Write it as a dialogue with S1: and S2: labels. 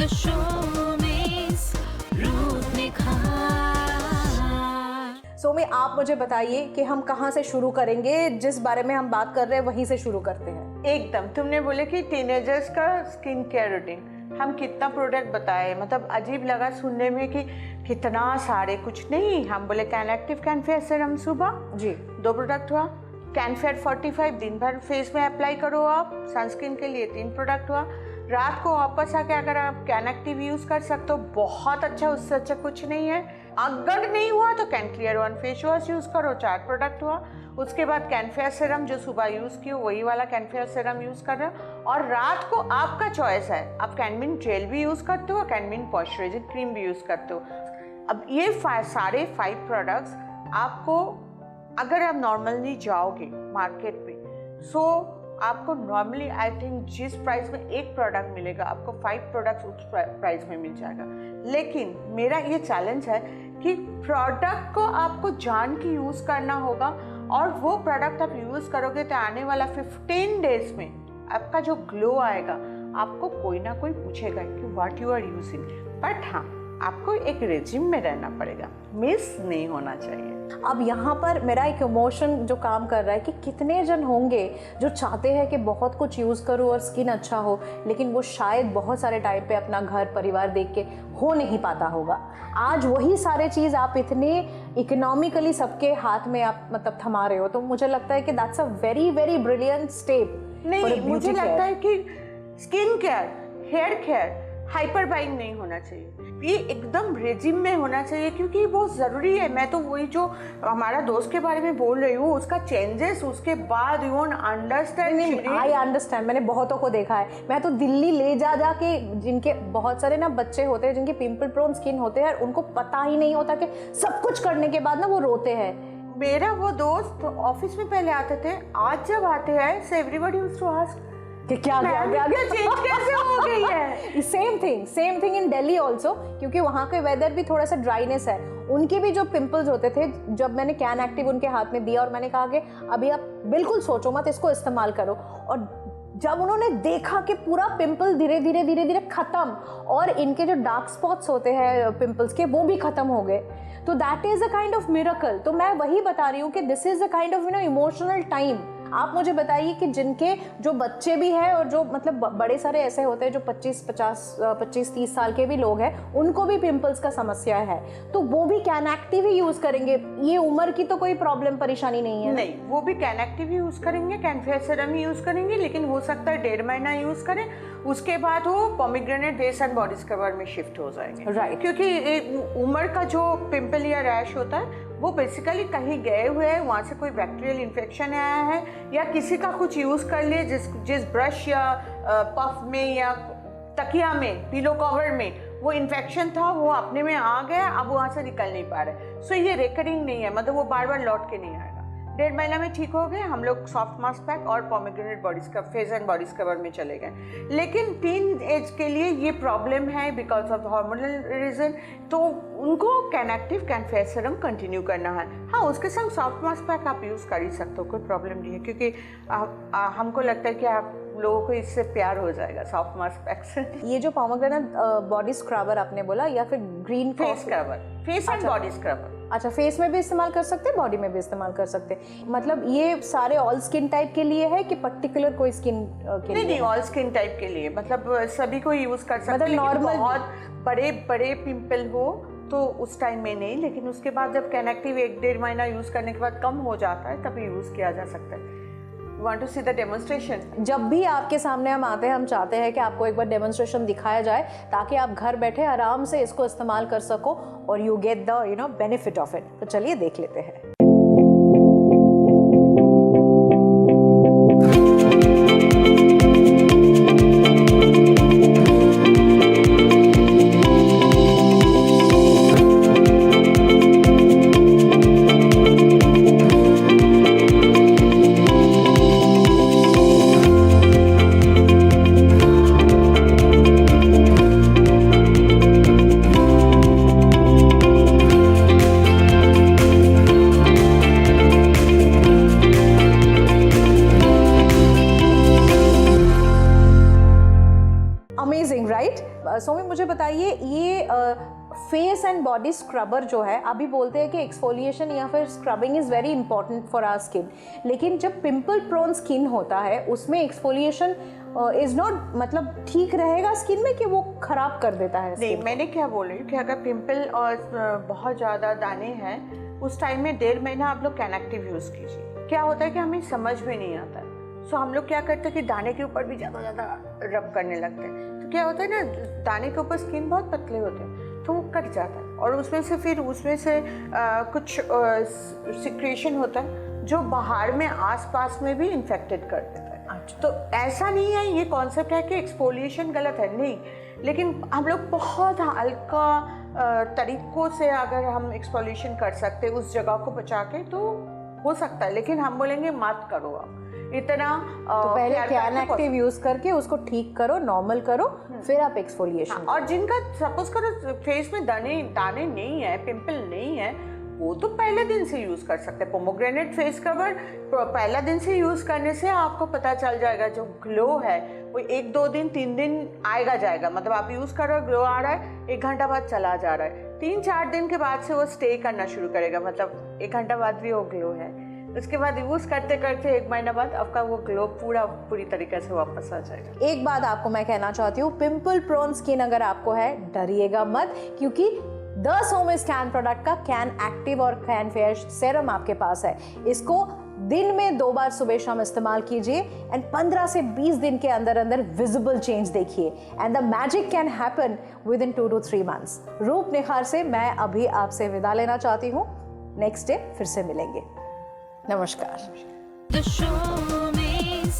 S1: the show means रूप निखार।
S2: सोमी, आप मुझे बताइए कि हम कहाँ से शुरू करेंगे? जिस बारे में हम बात कर रहे हैं वहीं से शुरू करते हैं।
S3: एकदम, तुमने बोले कि टीनेजर्स का स्किन केयर रूटीन, हम कितना प्रोडक्ट बताए, मतलब अजीब लगा सुनने में कि कितना सारे, कुछ नहीं। हम बोले can active can fair serum सुबह
S2: जी
S3: 2 प्रोडक्ट हुआ, कैन फेयर 45 दिन भर फेस में अप्लाई करो आप, सनस्क्रीन के लिए 3 प्रोडक्ट हुआ। रात को वापस आके अगर आप कैन एक्टिव यूज़ कर सकते हो बहुत अच्छा, उससे अच्छा कुछ नहीं है। अगर नहीं हुआ तो can clear 1 face wash use करो, 4 प्रोडक्ट हुआ। उसके बाद कैन फेयर सीरम जो सुबह यूज़ किए वही वाला कैन फेयर सीरम यूज़ कर रहे हो। और रात को आपका चॉइस है, आप कैनमिन जेल भी यूज़ करते हो, कैनमिन मॉइस्चराइजिंग क्रीम भी यूज़ करते हो। अब ये सारे 5 प्रोडक्ट्स आपको, अगर आप नॉर्मली जाओगे मार्केट में, आपको नॉर्मली आई थिंक जिस प्राइस में एक प्रोडक्ट मिलेगा आपको 5 प्रोडक्ट्स उस प्राइस में मिल जाएगा। लेकिन मेरा ये चैलेंज है कि प्रोडक्ट को आपको जान के यूज़ करना होगा, और वो प्रोडक्ट आप यूज़ करोगे तो आने वाला 15 डेज में आपका जो ग्लो आएगा, आपको कोई ना कोई पूछेगा कि what you are using. But हाँ, आपको एक रेजिम में रहना पड़ेगा, मिस नहीं होना चाहिए।
S2: अब यहाँ पर मेरा एक इमोशन जो काम कर रहा है कि कितने जन होंगे जो चाहते हैं कि बहुत कुछ यूज़ करो और स्किन अच्छा हो, लेकिन वो शायद बहुत सारे टाइम पे अपना घर परिवार देख के हो नहीं पाता होगा। आज वही सारे चीज़ आप इतने इकोनॉमिकली सबके हाथ में आप मतलब थमा रहे हो, तो मुझे लगता है कि that's a very very brilliant step.
S3: नहीं, मुझे लगता है कि skin care, hair care hyper buying नहीं होना चाहिए, ये एकदम रेजिम में होना चाहिए, क्योंकि ये बहुत ज़रूरी है। मैं तो वही जो हमारा दोस्त के बारे में बोल रही हूँ, उसका चेंजेस उसके बाद you won't understand.
S2: I understand, मैंने बहुतों को देखा है। मैं तो दिल्ली ले जा के, जिनके बहुत सारे ना बच्चे होते हैं जिनके पिंपल प्रोन स्किन होते हैं, उनको पता ही नहीं होता कि सब कुछ करने के बाद ना वो रोते हैं।
S3: मेरा वो दोस्त ऑफिस में पहले आते थे, आज जब आते हैं so everybody used to ask
S2: कि क्या
S3: चेंज कैसे हो गई है।
S2: Same thing in Delhi also, क्योंकि वहाँ के वेदर भी थोड़ा सा ड्राइनेस है। उनके भी जो पिंपल्स होते थे, जब मैंने कैन एक्टिव उनके हाथ में दिया और मैंने कहा कि अभी आप बिल्कुल सोचो मत, इसको इस्तेमाल करो, और जब उन्होंने देखा कि पूरा पिंपल धीरे धीरे खत्म और इनके जो डार्क स्पॉट्स होते हैं पिंपल्स के वो भी खत्म हो गए, तो that is a kind of miracle. तो मैं वही बता रही हूँ कि this is a kind of emotional time. आप मुझे बताइए कि जिनके जो बच्चे भी हैं और जो मतलब बड़े सारे ऐसे होते हैं जो 25-30 साल के भी लोग हैं, उनको भी पिंपल्स का समस्या है, तो वो भी कैन एक्टिव ही यूज़ करेंगे। ये उम्र की तो कोई प्रॉब्लम परेशानी नहीं है।
S3: नहीं, वो भी कैन एक्टिव ही यूज़ करेंगे, can fair serum he use करेंगे, लेकिन हो सकता है 1.5 महीना यूज़ करें, उसके बाद वो pomegranate face and body scrubber में शिफ्ट हो जाएंगे।
S2: राइट,
S3: क्योंकि उम्र का जो पिंपल या रैश होता है वो बेसिकली कहीं गए हुए हैं, वहाँ से कोई बैक्टीरियल इन्फेक्शन आया है, या किसी का कुछ यूज़ कर लिए जिस ब्रश या पफ में या तकिया में, पिलो कवर में वो इन्फेक्शन था, वो अपने में आ गया, अब वहाँ से निकल नहीं पा रहे। सो ये रिकरिंग नहीं है, मतलब वो बार बार लौट के नहीं आएगा। 1.5 महीना में ठीक हो गए, हम लोग सॉफ्ट मास्क पैक और pomegranate body scrub, face and body scrubber में चले गए। लेकिन टीन एज के लिए ये प्रॉब्लम है बिकॉज ऑफ हार्मोनल रीजन, तो उनको can active can fair serum continue करना है। हाँ, उसके संग सॉफ्ट मास्क पैक आप यूज़ कर ही सकते हो, कोई प्रॉब्लम नहीं है, क्योंकि हमको लगता है कि आप लोगों को इससे प्यार हो जाएगा सॉफ्ट मास्क पैक से।
S2: ये जो पोमेग्रेनेट बॉडी स्क्रबर आपने बोला, या फिर green
S3: face scrubber, face and body scrubber.
S2: अच्छा, फेस में भी इस्तेमाल कर सकते हैं, बॉडी में भी इस्तेमाल कर सकते हैं। मतलब ये सारे ऑल स्किन टाइप के लिए है कि पर्टिकुलर कोई स्किन के लिए?
S3: नहीं, ऑल स्किन टाइप के लिए, मतलब सभी को यूज़ कर सकते हैं।
S2: मतलब नॉर्मल
S3: बहुत बड़े बड़े पिंपल हो तो उस टाइम में नहीं, लेकिन उसके बाद जब कैन एक्टिव 1-1.5 महीना यूज़ करने के बाद कम हो जाता है, तभी यूज़ किया जा सकता है। Want to see the demonstration?
S2: जब भी आपके सामने हम आते हैं, हम चाहते हैं कि आपको एक बार डेमोन्स्ट्रेशन दिखाया जाए, ताकि आप घर बैठे आराम से इसको इस्तेमाल कर सको और you get the benefit of it. तो चलिए देख लेते हैं। मुझे बताइए ये फेस एंड बॉडी स्क्रबर जो है, अभी बोलते हैं कि एक्सफोलिएशन या फिर scrubbing is very important for our skin, लेकिन जब पिंपल प्रोन स्किन होता है उसमें एक्सफोलिएशन इज़ नॉट मतलब ठीक रहेगा स्किन में कि वो खराब कर देता है
S3: नहीं,
S2: skin?
S3: मैंने क्या बोली कि अगर पिंपल और बहुत ज़्यादा दाने हैं उस टाइम में 1.5 महीना आप लोग कैन एक्टिव यूज़ कीजिए। क्या होता है कि हमें समझ में नहीं आता है, सो हम लोग क्या करते हैं कि दाने के ऊपर भी ज़्यादा रब करने लगते हैं। तो क्या होता है ना, दाने के ऊपर स्किन बहुत पतले होते हैं तो वो कट जाता है और उसमें से कुछ सिक्रेशन होता है जो बाहर में आसपास में भी इन्फेक्टेड कर देता है। तो ऐसा नहीं है, ये कॉन्सेप्ट है कि एक्सफोलिएशन गलत है, नहीं, लेकिन हम लोग बहुत हल्का तरीकों से अगर हम एक्सफोलिएशन कर सकते हैं उस जगह को बचा के तो हो सकता है, लेकिन हम बोलेंगे मत करो आप इतना।
S2: तो पहले कैन एक्टिव यूज करके उसको ठीक करो, नॉर्मल करो, फिर आप एक्सफोलिएशन।
S3: और जिनका सपोज करो फेस में दाने नहीं है, पिंपल नहीं है, वो तो पहले दिन से यूज कर सकते हैं। पोमोग्रेनेट फेस कवर पहला दिन से यूज करने से आपको पता चल जाएगा जो ग्लो है वो 1 2 दिन 3 दिन आएगा जाएगा, मतलब आप यूज कर रहे हो, ग्लो आ रहा है, 1 घंटा बाद चला जा रहा है, 3-4 दिन के बाद से वो स्टे करना शुरू करेगा, मतलब 1 घंटा बाद भी वो ग्लो है। उसके बाद यूज करते करते 1 महीना बाद आपका वो ग्लो पूरी तरीके से वापस आ जाएगा।
S2: एक बात आपको मैं कहना चाहती हूँ, पिंपल प्रोन स्किन अगर आपको है डरिएगा मत, क्योंकि द सोमिस कैन प्रोडक्ट का कैन एक्टिव और कैन फेयर सेरम आपके पास है। इसको दिन में 2 बार सुबह शाम इस्तेमाल कीजिए एंड 15 से 20 दिन के अंदर अंदर विजिबल चेंज देखिए and the magic can happen with in 2 to 3 months। रूप निखार से मैं अभी आपसे विदा लेना चाहती हूँ, नेक्स्ट डे फिर से मिलेंगे। नमस्कार।
S1: The show is